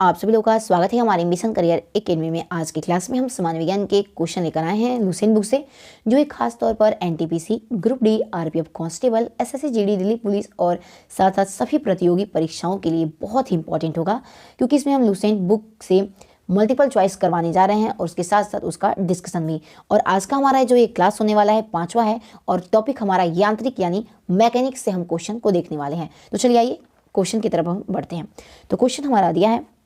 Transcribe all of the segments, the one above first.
आप सभी लोगों का स्वागत है हमारे मिशन करियर एकेडमी में। आज की क्लास में हम सामान्य विज्ञान के क्वेश्चन लेकर आए हैं लुसेंट बुक से, जो एक खास तौर पर NTPC, group D, RPF constable, SSC, GD, Delhi police और साथ साथ सभी प्रतियोगी परीक्षाओं के लिए बहुत ही इंपॉर्टेंट होगा, क्योंकि इसमें हम लुसेंट बुक से मल्टीपल चॉइस करवाने जा रहे हैं और उसके साथ साथ उसका डिस्कशन भी। और आज का हमारा जो ये क्लास होने वाला है 5वां है और टॉपिक हमारा यांत्रिक यानी मैकेनिक से हम क्वेश्चन को देखने वाले हैं। तो चलिए आइए क्वेश्चन की तरफ हम बढ़ते हैं। तो क्वेश्चन हमारा दिया है,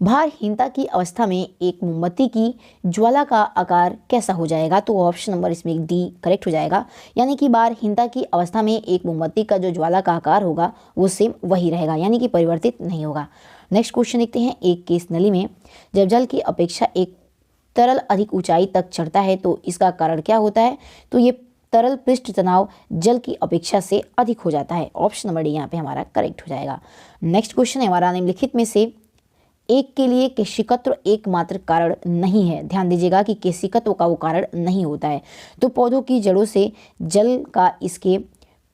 भारहीनता की अवस्था में एक मोमबत्ती की ज्वाला का आकार कैसा हो जाएगा। तो ऑप्शन नंबर इसमें डी करेक्ट हो जाएगा, यानी कि भारहीनता की अवस्था में एक मोमबत्ती का जो ज्वाला का आकार होगा वो सेम वही रहेगा, यानी कि परिवर्तित नहीं होगा। नेक्स्ट क्वेश्चन देखते हैं, एक केस नली में जब जल की अपेक्षा एक तरल अधिक ऊंचाई तक चढ़ता है तो इसका कारण क्या होता है। तो ये तरल पृष्ठ तनाव जल की अपेक्षा से अधिक हो जाता है। ऑप्शन नंबर डी यहाँ पे हमारा करेक्ट हो जाएगा। नेक्स्ट क्वेश्चन है हमारा, निम्नलिखित में से एक के लिए केशिकत्व एकमात्र कारण नहीं है। ध्यान दीजिएगा कि केशिकत्व का वो कारण नहीं होता है। तो पौधों की जड़ों से जल का इसके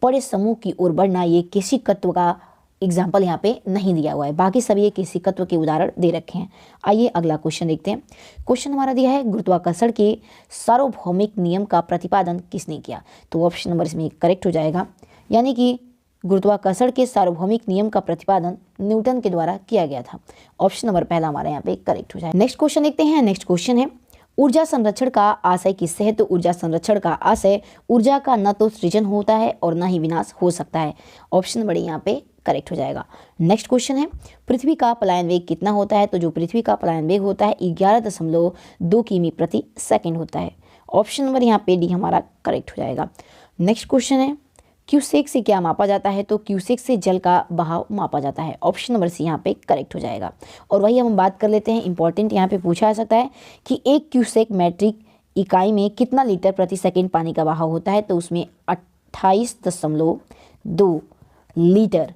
बड़े समूह की ओर बढ़ना, ये केशिकत्व का एग्जाम्पल यहाँ पे नहीं दिया हुआ है, बाकी सभी ये केशिकत्व के उदाहरण दे रखे हैं। आइए अगला क्वेश्चन देखते हैं। क्वेश्चन हमारा दिया है, गुरुत्वाकर्षण के सार्वभौमिक नियम का प्रतिपादन किसने किया। तो ऑप्शन नंबर इसमें करेक्ट हो जाएगा, यानी कि गुरुत्वाकर्षण के सार्वभौमिक नियम का प्रतिपादन न्यूटन के द्वारा किया गया था। ऑप्शन नंबर पहला हमारे यहाँ पे करेक्ट हो जाए। नेक्स्ट क्वेश्चन देखते हैं। नेक्स्ट क्वेश्चन है, ऊर्जा संरक्षण का आशय किससे है। तो ऊर्जा संरक्षण का आशय ऊर्जा का न तो सृजन होता है और न ही विनाश हो सकता है। ऑप्शन नंबर यहाँ पे करेक्ट हो जाएगा। नेक्स्ट क्वेश्चन है, पृथ्वी का पलायन वेग कितना होता है। तो जो पृथ्वी का पलायन वेग होता है 11.2 किमी प्रति सेकंड होता है। ऑप्शन नंबर यहाँ पे डी हमारा करेक्ट हो जाएगा। नेक्स्ट क्वेश्चन है, क्यूसेक से क्या मापा जाता है। तो क्यूसेक से जल का बहाव मापा जाता है। ऑप्शन नंबर सी यहाँ पे करेक्ट हो जाएगा। और वही हम बात कर लेते हैं, इंपॉर्टेंट यहाँ पे पूछा जा सकता है कि एक क्यूसेक मैट्रिक इकाई में कितना लीटर प्रति सेकंड पानी का बहाव होता है। तो उसमें 28.2 लीटर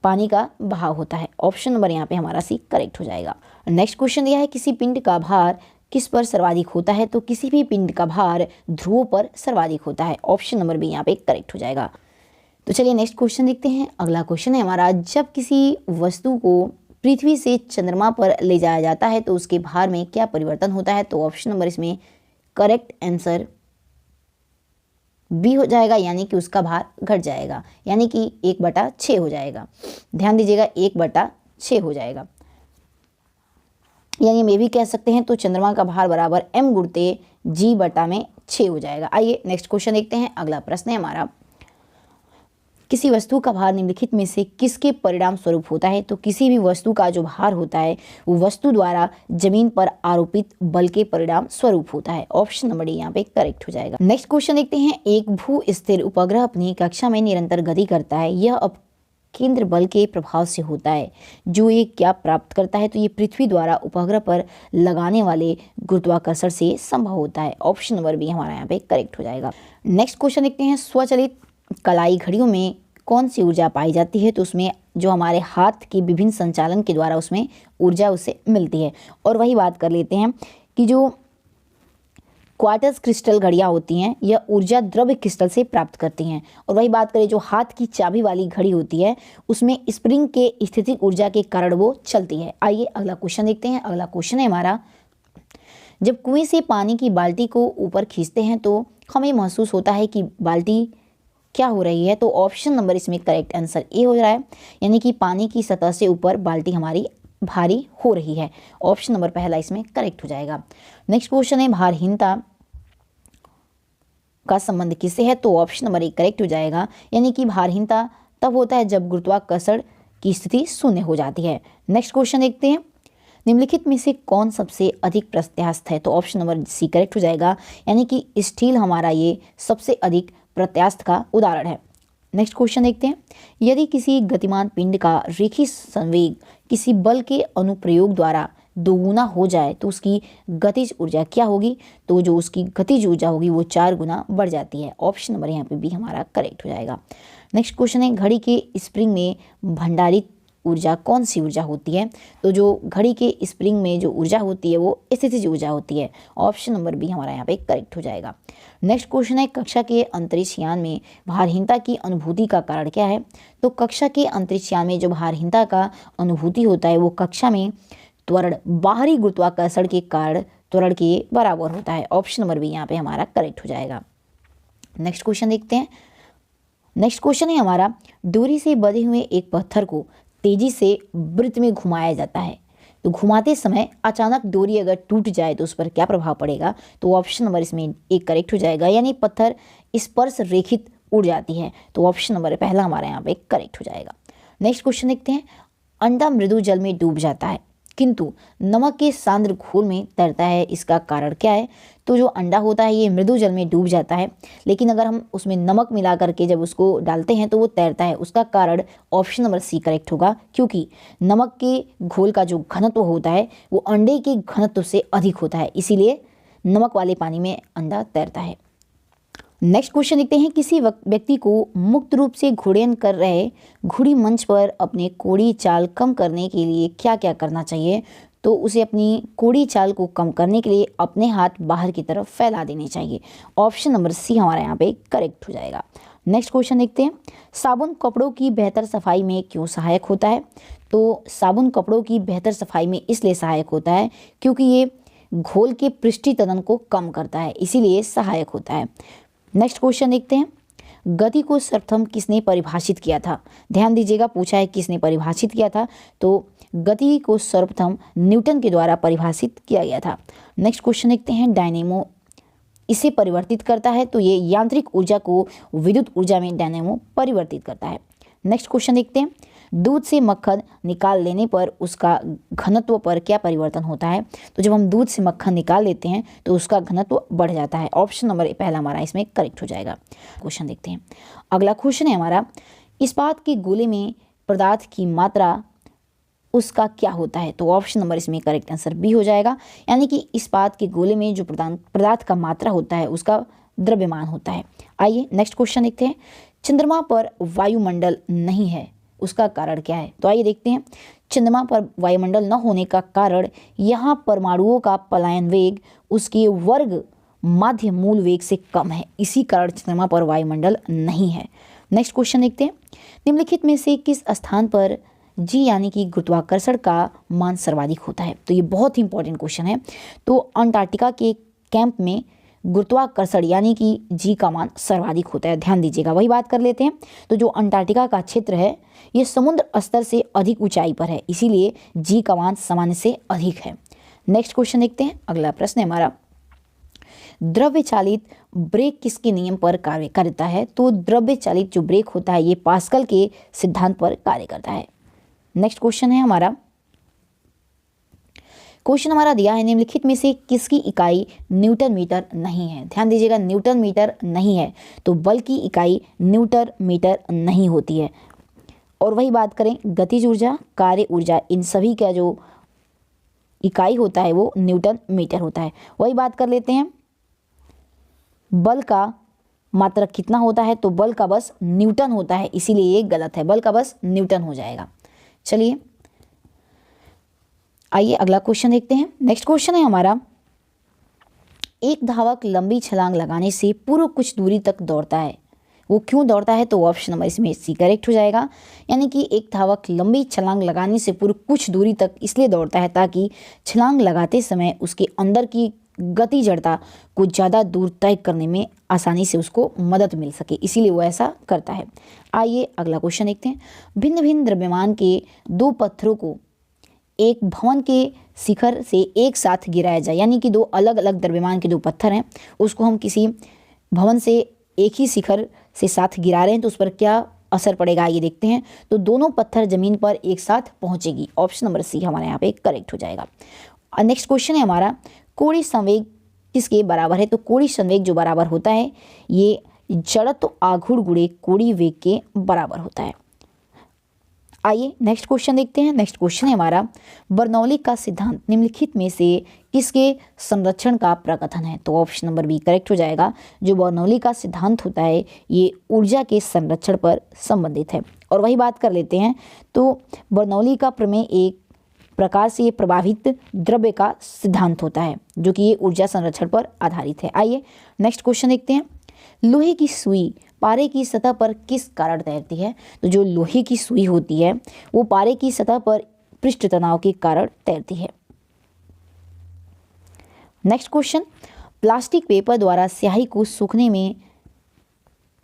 पानी का बहाव होता है। ऑप्शन नंबर यहाँ पे हमारा सी करेक्ट हो जाएगा। नेक्स्ट क्वेश्चन दिया है, किसी पिंड का भार किस पर सर्वाधिक होता है। तो किसी भी पिंड का भार ध्रुवों पर सर्वाधिक होता है। ऑप्शन नंबर बी यहाँ पे करेक्ट हो जाएगा। तो चलिए नेक्स्ट क्वेश्चन देखते हैं। अगला क्वेश्चन है हमारा, जब किसी वस्तु को पृथ्वी से चंद्रमा पर ले जाया जाता है तो उसके भार में क्या परिवर्तन होता है। तो ऑप्शन नंबर इसमें करेक्ट आंसर बी हो जाएगा, यानी कि उसका भार घट जाएगा, यानी कि 1/6 हो जाएगा। ध्यान दीजिएगा 1/6 हो जाएगा, यानी हम ये भी कह सकते हैं तो चंद्रमा का भार बराबर m गुणित g/6 हो जाएगा। आइए नेक्स्ट क्वेश्चन देखते हैं। अगला प्रश्न है हमारा, किसी वस्तु का भार निम्नलिखित में से किसके परिणाम स्वरूप होता है। तो किसी भी वस्तु का जो भार होता है वो वस्तु द्वारा जमीन पर आरोपित बल के परिणाम स्वरूप होता है। ऑप्शन नंबर डी यहाँ पे करेक्ट हो जाएगा। नेक्स्ट क्वेश्चन देखते हैं, एक भू स्थिर उपग्रह अपनी कक्षा में निरंतर गति करता है, यह अब केंद्र बल के प्रभाव से होता है, जो ये क्या प्राप्त करता है। तो ये पृथ्वी द्वारा उपग्रह पर लगाने वाले गुरुत्वाकर्षण से संभव होता है। ऑप्शन नंबर बी हमारा यहाँ पे करेक्ट हो जाएगा। नेक्स्ट क्वेश्चन देखते हैं, स्वचालित कलाई घड़ियों में कौन सी ऊर्जा पाई जाती है। तो उसमें जो हमारे हाथ की विभिन्न संचालन के द्वारा उसमें ऊर्जा उससे मिलती है। और वही बात कर लेते हैं कि जो क्वार्टज क्रिस्टल घड़ियाँ होती हैं यह ऊर्जा द्रव्य क्रिस्टल से प्राप्त करती हैं। और वही बात करें जो हाथ की चाबी वाली घड़ी होती है उसमें स्प्रिंग के स्थितिक ऊर्जा के कारण वो चलती है। आइए अगला क्वेश्चन देखते हैं। अगला क्वेश्चन है हमारा, जब कुएं से पानी की बाल्टी को ऊपर खींचते हैं तो हमें महसूस होता है कि बाल्टी क्या हो रही है। तो ऑप्शन नंबर इसमें करेक्ट आंसर ए हो रहा है, यानी कि पानी की सतह से ऊपर बाल्टी हमारी भारी हो रही है। ऑप्शन नंबर पहला इसमें करेक्ट हो जाएगा। नेक्स्ट क्वेश्चन है, भारहीनता का संबंध किससे है। तो ऑप्शन नंबर ए करेक्ट हो जाएगा, यानी कि भारहीनता तब होता है जब गुरुत्वाकर्षण की स्थिति शून्य हो जाती है। नेक्स्ट क्वेश्चन देखते हैं, निम्नलिखित में से कौन सबसे अधिक प्रत्यास्थ है। तो ऑप्शन नंबर सी करेक्ट हो जाएगा, यानी कि स्टील हमारा ये सबसे अधिक प्रत्यास्थ का उदाहरण है। नेक्स्ट क्वेश्चन देखते हैं, यदि किसी गतिमान पिंड का रेखीय संवेग किसी बल के अनुप्रयोग द्वारा दोगुना हो जाए तो उसकी गतिज ऊर्जा क्या होगी। तो जो उसकी गतिज ऊर्जा होगी वो 4 गुना बढ़ जाती है। ऑप्शन नंबर यहाँ पे बी हमारा करेक्ट हो जाएगा। नेक्स्ट क्वेश्चन है, घड़ी के स्प्रिंग में भंडारित ऊर्जा कौन सी ऊर्जा होती है? तो जो घड़ी के स्प्रिंग में जो ऊर्जा होती है वो स्थितिज ऊर्जा होती है। ऑप्शन नंबर बी हमारा यहाँ पे करेक्ट हो जाएगा। नेक्स्ट क्वेश्चन है, कक्षा के अंतरिक्ष यान में भारहीनता की अनुभूति का कारण क्या है? तो कक्षा के अंतरिक्ष यान में जो भारहीनता का अनुभूति होता है वो कक्षा में त्वरण बाहरी गुरुत्वाकर्षण के कारण त्वरण के बराबर होता है। ऑप्शन नंबर बी यहाँ पे हमारा करेक्ट हो जाएगा। नेक्स्ट क्वेश्चन देखते हैं। नेक्स्ट क्वेश्चन है हमारा, डोरी से बंधे हुए एक पत्थर को तेजी से वृत्त में घुमाया जाता है, तो घुमाते समय अचानक डोरी अगर टूट जाए तो उस पर क्या प्रभाव पड़ेगा? तो ऑप्शन नंबर इसमें एक करेक्ट हो जाएगा, यानी पत्थर स्पर्श रेखित उड़ जाती है। तो ऑप्शन नंबर पहला हमारा यहाँ पे करेक्ट हो जाएगा। नेक्स्ट क्वेश्चन देखते हैं, अंडा मृदु जल में डूब जाता है किंतु नमक के सांद्र घोल में तैरता है, इसका कारण क्या है? तो जो अंडा होता है ये मृदु जल में डूब जाता है, लेकिन अगर हम उसमें नमक मिला करके जब उसको डालते हैं तो वो तैरता है। उसका कारण ऑप्शन नंबर सी करेक्ट होगा, क्योंकि नमक के घोल का जो घनत्व होता है वो अंडे के घनत्व से अधिक होता है, इसीलिए नमक वाले पानी में अंडा तैरता है। नेक्स्ट क्वेश्चन देखते हैं, किसी व्यक्ति को मुक्त रूप से घोड़ेन कर रहे घोड़ी मंच पर अपने कोड़ी चाल कम करने के लिए क्या क्या करना चाहिए? तो उसे अपनी कोड़ी चाल को कम करने के लिए अपने हाथ बाहर की तरफ फैला देने चाहिए। ऑप्शन नंबर सी हमारा यहाँ पे करेक्ट हो जाएगा। नेक्स्ट क्वेश्चन देखते हैं, साबुन कपड़ों की बेहतर सफाई में क्यों सहायक होता है? तो साबुन कपड़ों की बेहतर सफाई में इसलिए सहायक होता है क्योंकि ये घोल के पृष्ठीतरण को कम करता है, इसीलिए सहायक होता है। नेक्स्ट क्वेश्चन देखते हैं, गति को सर्वप्रथम किसने परिभाषित किया था? ध्यान दीजिएगा, पूछा है किसने परिभाषित किया था, तो गति को सर्वप्रथम न्यूटन के द्वारा परिभाषित किया गया था। नेक्स्ट क्वेश्चन देखते हैं, डायनेमो इसे परिवर्तित करता है, तो ये यांत्रिक ऊर्जा को विद्युत ऊर्जा में डायनेमो परिवर्तित करता है। नेक्स्ट क्वेश्चन देखते हैं, दूध से मक्खन निकाल लेने पर उसका घनत्व पर क्या परिवर्तन होता है? तो जब हम दूध से मक्खन निकाल लेते हैं तो उसका घनत्व बढ़ जाता है। ऑप्शन नंबर पहला हमारा इसमें करेक्ट हो जाएगा। क्वेश्चन देखते हैं, अगला क्वेश्चन है हमारा, इस्पात के गोले में पदार्थ की मात्रा उसका क्या होता है? तो ऑप्शन नंबर इसमें करेक्ट आंसर बी हो जाएगा, यानी कि इस्पात के गोले में जो पदार्थ का मात्रा होता है उसका द्रव्यमान होता है। आइए नेक्स्ट क्वेश्चन देखते हैं, चंद्रमा पर वायुमंडल नहीं है, उसका कारण क्या है? तो आइए देखते हैं, चंद्रमा पर वायुमंडल न होने का कारण यहाँ परमाणुओं का पलायन वेग उसके वर्ग माध्य मूल वेग से कम है, इसी कारण चंद्रमा पर वायुमंडल नहीं है। नेक्स्ट क्वेश्चन देखते हैं, निम्नलिखित में से किस स्थान पर जी यानी कि गुरुत्वाकर्षण का मान सर्वाधिक होता है? तो ये बहुत ही इंपॉर्टेंट क्वेश्चन है। तो अंटार्कटिका के कैंप में गुरुत्वाकर्षण यानी कि जी का मान सर्वाधिक होता है। ध्यान दीजिएगा, वही बात कर लेते हैं। तो जो अंटार्कटिका का क्षेत्र है ये समुद्र स्तर से अधिक ऊंचाई पर है, इसीलिए जी का मान सामान्य से अधिक है। नेक्स्ट क्वेश्चन देखते हैं, अगला प्रश्न है हमारा, द्रव्य चालित ब्रेक किसके नियम पर कार्य करता है? तो द्रव्य चालित जो ब्रेक होता है ये पास्कल के सिद्धांत पर कार्य करता है। नेक्स्ट क्वेश्चन है हमारा, क्वेश्चन हमारा दिया है, निम्नलिखित में से किसकी इकाई न्यूटन मीटर नहीं है? ध्यान दीजिएगा, न्यूटन मीटर नहीं है, तो बल की इकाई न्यूटन मीटर नहीं होती है। और वही बात करें गतिज ऊर्जा, कार्य ऊर्जा, इन सभी का जो इकाई होता है वो न्यूटन मीटर होता है। वही बात कर लेते हैं, बल का मात्रक कितना होता है? तो बल का बस न्यूटन होता है, इसीलिए ये गलत है, बल का बस न्यूटन हो जाएगा। चलिए आइए अगला क्वेश्चन देखते हैं। नेक्स्ट क्वेश्चन है हमारा, एक धावक लंबी छलांग लगाने से पूर्व कुछ दूरी तक दौड़ता है, वो क्यों दौड़ता है? तो ऑप्शन नंबर इसमें सी करेक्ट हो जाएगा, यानी कि एक धावक लंबी छलांग लगाने से पूर्व कुछ दूरी तक इसलिए दौड़ता है ताकि छलांग लगाते समय उसके अंदर की गति जड़ता को ज़्यादा दूर तय करने में आसानी से उसको मदद मिल सके, इसीलिए वो ऐसा करता है। आइए अगला क्वेश्चन देखते हैं, भिन्न भिन्न द्रव्यमान के दो पत्थरों को एक भवन के शिखर से एक साथ गिराया जाए, यानी कि दो अलग अलग द्रव्यमान के दो पत्थर हैं, उसको हम किसी भवन से एक ही शिखर से साथ गिरा रहे हैं तो उस पर क्या असर पड़ेगा ये देखते हैं। तो दोनों पत्थर जमीन पर एक साथ पहुंचेगी, ऑप्शन नंबर सी हमारे यहाँ पे करेक्ट हो जाएगा। नेक्स्ट क्वेश्चन है हमारा, कोणीय संवेग किसके बराबर है? तो कोणीय संवेग जो बराबर होता है ये जड़त्व आघूर्ण गुणे कोणीय वेग के बराबर होता है। आइए नेक्स्ट क्वेश्चन देखते हैं। नेक्स्ट क्वेश्चन है हमारा, बर्नौली का सिद्धांत निम्नलिखित में से किसके संरक्षण का प्रकथन है? तो ऑप्शन नंबर बी करेक्ट हो जाएगा। जो बर्नौली का सिद्धांत होता है ये ऊर्जा के संरक्षण पर संबंधित है। और वही बात कर लेते हैं तो बर्नौली का प्रमेय एक प्रकार से ये प्रभावित द्रव्य का सिद्धांत होता है जो कि ये ऊर्जा संरक्षण पर आधारित है। आइए नेक्स्ट क्वेश्चन देखते हैं। लोहे की सुई पारे की सतह पर किस कारण तैरती है? तो जो लोहे की सुई होती है वो पारे की सतह पर पृष्ठ तनाव के कारण तैरती है। नेक्स्ट क्वेश्चन, प्लास्टिक पेपर द्वारा स्याही को सूखने में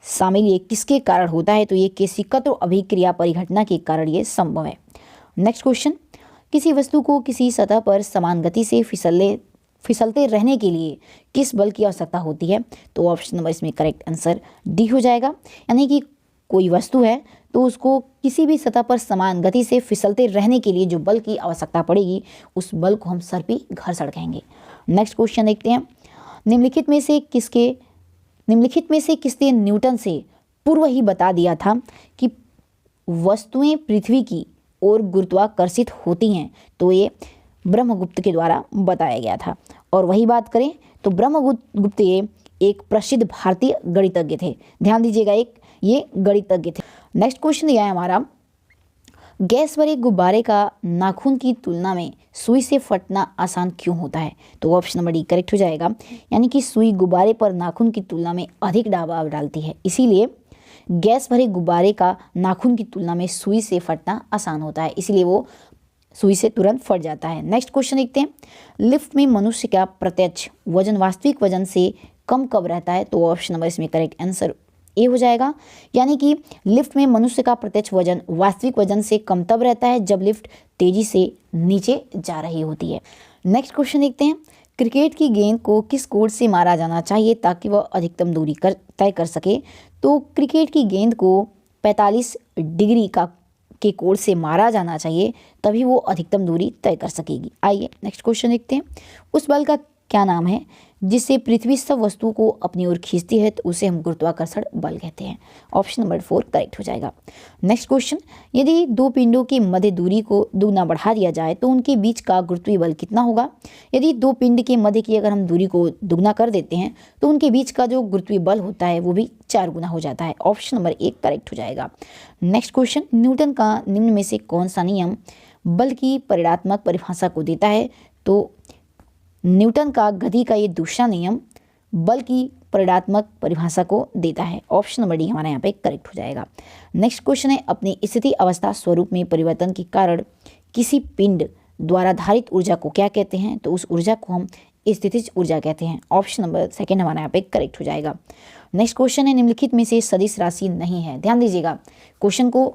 शामिल ये किसके कारण होता है? तो ये केशिकत्र अभिक्रिया परिघटना के कारण ये संभव है। नेक्स्ट क्वेश्चन, किसी वस्तु को किसी सतह पर समान गति से फिसलते रहने के लिए किस बल की आवश्यकता होती है? तो ऑप्शन नंबर इसमें करेक्ट आंसर डी हो जाएगा। यानी कि कोई वस्तु है तो उसको किसी भी सतह पर समान गति से फिसलते रहने के लिए जो बल की आवश्यकता पड़ेगी उस बल को हम सर्पी घर्षण कहेंगे। नेक्स्ट क्वेश्चन देखते हैं। निम्नलिखित में से किसने न्यूटन से पूर्व ही बता दिया था कि वस्तुएं पृथ्वी की ओर गुरुत्वाकर्षित होती हैं? तो ये ब्रह्मगुप्त के द्वारा बताया गया था। और वही बात करें तो ब्रह्मगुप्त ये एक प्रसिद्ध भारतीय गणितज्ञ थे। ध्यान दीजिएगा, ये गणितज्ञ थे। नेक्स्ट क्वेश्चन दिया है हमारा, गैस भरे गुब्बारे का नाखून की तुलना में सुई से फटना आसान क्यों होता है? तो ऑप्शन नंबर डी करेक्ट हो जाएगा। यानी कि सुई गुब्बारे पर नाखून की तुलना में अधिक दबाव डालती है, इसीलिए गैस भरे गुब्बारे का नाखून की तुलना में सुई से फटना आसान होता है, इसीलिए वो सुई से तुरंत फट जाता है। नेक्स्ट क्वेश्चन देखते हैं। लिफ्ट में मनुष्य का प्रत्यक्ष वजन वास्तविक वजन से कम कब रहता है? तो ऑप्शन नंबर इसमें करेक्ट आंसर ए हो जाएगा। यानी कि लिफ्ट में मनुष्य का प्रत्यक्ष वजन वास्तविक वजन से कम तब रहता है जब लिफ्ट तेजी से नीचे जा रही होती है। नेक्स्ट क्वेश्चन देखते हैं। क्रिकेट की गेंद को किस कोण से मारा जाना चाहिए ताकि वह अधिकतम दूरी तय कर सके? तो क्रिकेट की गेंद को 45 डिग्री के कोण से मारा जाना चाहिए, तभी वो अधिकतम दूरी तय कर सकेगी। आइए नेक्स्ट क्वेश्चन देखते हैं। उस बल का क्या नाम है जिससे पृथ्वी सब वस्तुओं को अपनी ओर खींचती है? तो उसे हम गुरुत्वाकर्षण बल कहते हैं। ऑप्शन नंबर 4 करेक्ट हो जाएगा। नेक्स्ट क्वेश्चन, यदि दो पिंडों की मध्य दूरी को दुगना बढ़ा दिया जाए तो उनके बीच का गुरुत्वीय बल कितना होगा? यदि दो पिंड के मध्य की अगर हम दूरी को दुगना कर देते हैं तो उनके बीच का जो गुरुत्वीय बल होता है वो भी 4 गुना हो जाता है। ऑप्शन नंबर 1 करेक्ट हो जाएगा। नेक्स्ट क्वेश्चन, न्यूटन का निम्न में से कौन सा नियम बल की परिमाणात्मक परिभाषा को देता है? तो न्यूटन का गति का ये दूसरा नियम बल की परिमाणात्मक परिभाषा को देता है। ऑप्शन नंबर डी हमारा यहाँ पे करेक्ट हो जाएगा। नेक्स्ट क्वेश्चन है, अपनी स्थिति अवस्था स्वरूप में परिवर्तन के कारण किसी पिंड द्वारा धारित ऊर्जा को क्या कहते हैं? तो उस ऊर्जा को हम स्थितिज ऊर्जा कहते हैं। ऑप्शन नंबर 2 हमारा यहाँ पे करेक्ट हो जाएगा। नेक्स्ट क्वेश्चन है, निम्नलिखित में से सदिश राशि नहीं है। ध्यान दीजिएगा, क्वेश्चन को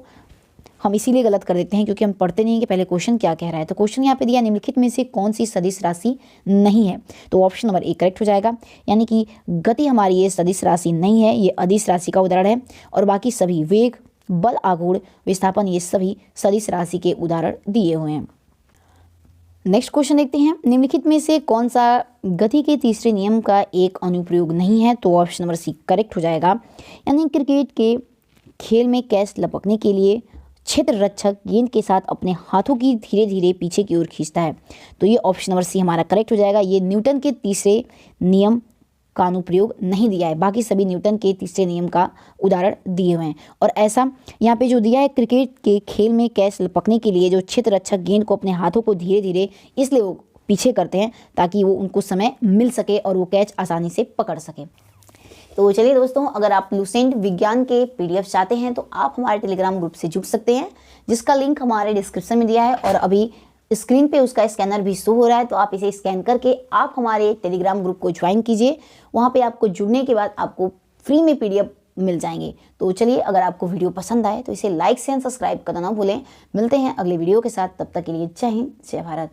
हम इसीलिए गलत कर देते हैं क्योंकि हम पढ़ते नहीं कि पहले क्वेश्चन क्या कह रहा है। तो क्वेश्चन यहाँ पे दिया, निम्नलिखित में से कौन सी सदिश राशि नहीं है? तो ऑप्शन नंबर 1 करेक्ट हो जाएगा। यानी कि गति हमारी ये सदिश राशि नहीं है, ये अदिश राशि का उदाहरण है, और बाकी सभी वेग, बल, आघूर्ण, विस्थापन ये सभी सदिश राशि के उदाहरण दिए हुए हैं। नेक्स्ट क्वेश्चन देखते हैं। निम्नलिखित में से कौन सा गति के तीसरे नियम का एक अनुप्रयोग नहीं है? तो ऑप्शन नंबर सी करेक्ट हो जाएगा। यानी क्रिकेट के खेल में कैच लपकने के लिए क्षेत्र रक्षक गेंद के साथ अपने हाथों की धीरे धीरे पीछे की ओर खींचता है। तो ये ऑप्शन नंबर सी हमारा करेक्ट हो जाएगा। ये न्यूटन के तीसरे नियम का अनुप्रयोग नहीं दिया है, बाकी सभी न्यूटन के तीसरे नियम का उदाहरण दिए हुए हैं। और ऐसा यहाँ पे जो दिया है, क्रिकेट के खेल में कैच पकड़ने के लिए जो क्षेत्र रक्षक गेंद को अपने हाथों को धीरे धीरे इसलिए वो पीछे करते हैं ताकि वो उनको समय मिल सके और वो कैच आसानी से पकड़ सके। तो चलिए दोस्तों, अगर आप लुसेंट विज्ञान के PDF चाहते हैं तो आप हमारे टेलीग्राम ग्रुप से जुड़ सकते हैं, जिसका लिंक हमारे डिस्क्रिप्शन में दिया है, और अभी स्क्रीन पे उसका स्कैनर भी शो हो रहा है। तो आप इसे स्कैन करके आप हमारे टेलीग्राम ग्रुप को ज्वाइन कीजिए। वहाँ पे आपको जुड़ने के बाद आपको फ्री में PDF मिल जाएंगे। तो चलिए, अगर आपको वीडियो पसंद आए तो इसे लाइक, शेयर, सब्सक्राइब करना ना भूलें। मिलते हैं अगले वीडियो के साथ, तब तक के लिए जय हिंद, जय भारत।